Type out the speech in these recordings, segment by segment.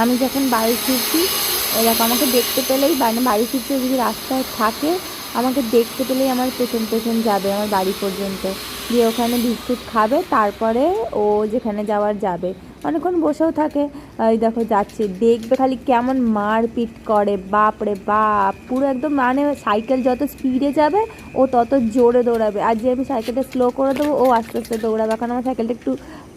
আমি যখন বাড়ি ফিরছি এরকম আমাকে দেখতে পেলেই, মানে বাড়ি ফিরতে যদি রাস্তায় থাকে আমাকে দেখতে পেলেই আমার পেছন পেছন যাবে আমার বাড়ি পর্যন্ত, দিয়ে ওখানে বিস্কুট খাবে, তারপরে ও যেখানে যাওয়ার যাবে। অনেকক্ষণ বসেও থাকে। এই দেখো যাচ্ছে, দেখবে খালি কেমন মারপিট করে, বাপ রে বাপ, পুরো একদম, মানে সাইকেল যত স্পিডে যাবে ও তত জোরে দৌড়াবে, আর যে আমি সাইকেলটা স্লো করে দেবো ও আস্তে আস্তে দৌড়াবে, কারণ আমার সাইকেলটা একটু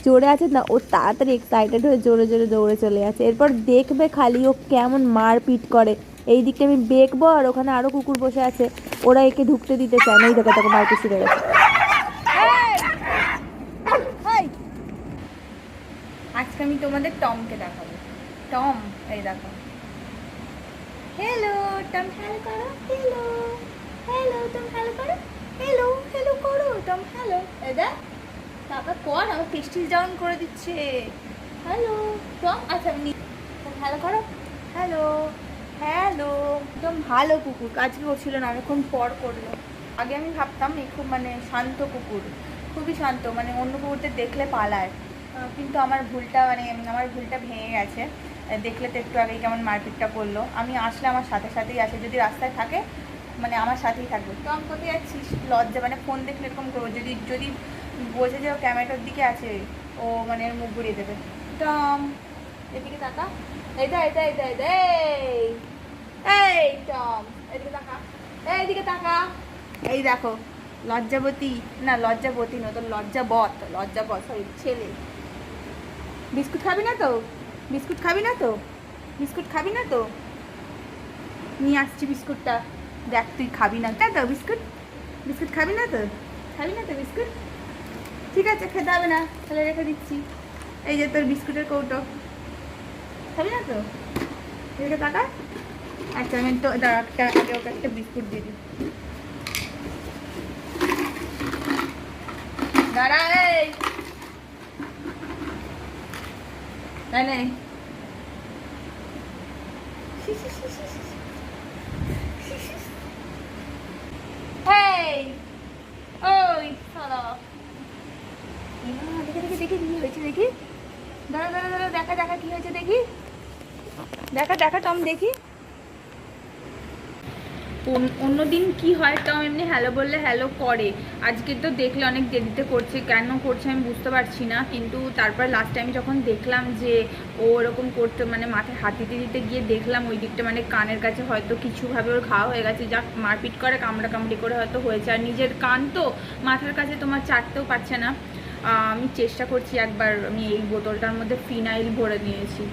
জোরে আছে না, ও তাড়াতাড়ি এক্সাইটেড হয়ে জোরে জোরে দৌড়ে চলে যাচ্ছে। এরপর দেখবে খালি ও কেমন মারপিট করে। এই দিকটা আমি দেখবো আর ওখানে আরো কুকুর বসে আছে, ওরা একে ঢুকতে দিতে চায় না। এই দেখো তাকে মারপিট শুরু হয়ে গেছে। আজকে আমি তোমাদের টমকে দেখাবো। টম, এই দেখো। হ্যালো টম, হ্যালো করো, হ্যালো হ্যালো টম, হ্যালো করো, হ্যালো হ্যালো করো টম, হ্যালো। এই দেখ, তারপর কর, আমার পেস্টিস ডাউন করে দিচ্ছে। হ্যালো টম, আচ্ছা আমি হ্যালো করো, হ্যালো হ্যালো। একদম ভালো কুকুর, আজকে করছিল না, অনেকক্ষণ পর করলো। আগে আমি ভাবতাম এই খুব মানে শান্ত কুকুর, খুবই শান্ত, মানে অন্য কুকুরদের দেখলে পালায়, কিন্তু আমার ভুলটা ভেঙে গেছে। দেখলে তো একটু আগেই কেমন মারপিটটা করলো। আমি আসলে আমার সাথে সাথেই আসে, যদি রাস্তায় থাকে মানে আমার সাথেই থাকবে। তো আমি কোথায় যাচ্ছিস, লজ্জা, মানে ফোন দেখলে এরকম করবো, যদি যদি বোঝে যে ও ক্যামেরাটার দিকে আছে, ও মানে মুখ ঘুরিয়ে দেবে। টম এদিকে তাকা, এটা এটা এটা এটা, এই টম এদিকে তাকা, এইদিকে তাকা। এই দেখো, লজ্জাবতী, না লজ্জাবতী নয় তো, লজ্জাবত সরি, ছেলে। বিস্কুট খাবি না তো, বিস্কুট খাবি না তো, বিস্কুট খাবি না তো, নিয়ে আসছি বিস্কুটটা। দেখ তুই খাবি না তাই তো বিস্কুট, বিস্কুট খাবি না তো, খাবি না তো বিস্কুট, ঠিক আছে খেতে হবে না, তাহলে রেখে দিচ্ছি। এই যে তোর বিস্কুটের কৌটো, খাবি না তো, এদিকে টাকা। আচ্ছা আমি তো দাঁড়া, একটা আগে ওকে একটা বিস্কুট দিয়ে দিই, দাঁড়া। এই নাই, এই ওই সালা, দেখে দেখে দেখি কি হয়েছে, দেখি, দাঁড়া দাঁড়া দাঁড়া, দেখা দেখা কি হয়েছে দেখি, দেখা দেখা টম দেখি। অন্যদিন কি হয়, টম এমনি হ্যালো বললে হ্যালো করে, আজকে তো দেখলে অনেক দেরিতে করছে, কেন করছে আমি বুঝতে পারছি না। কিন্তু তারপর লাস্ট টাইম যখন দেখলাম যে ও ওরকম করতে, মানে মাথায় হাত দিতে দিতে গিয়ে দেখলাম ওই দিকটা মানে কানের কাছে হয়তো কিছুভাবে ওর খাওয়া হয়ে গেছে, যা মারপিট করে কামড়াকামড়ি করে হয়তো হয়েছে। আর নিজের কান তো মাথার কাছে তোমার চাটতেও পারছে না। আমি চেষ্টা করছি একবার, আমি এই বোতলটার মধ্যে ফিনাইল ভরে নিয়েছি,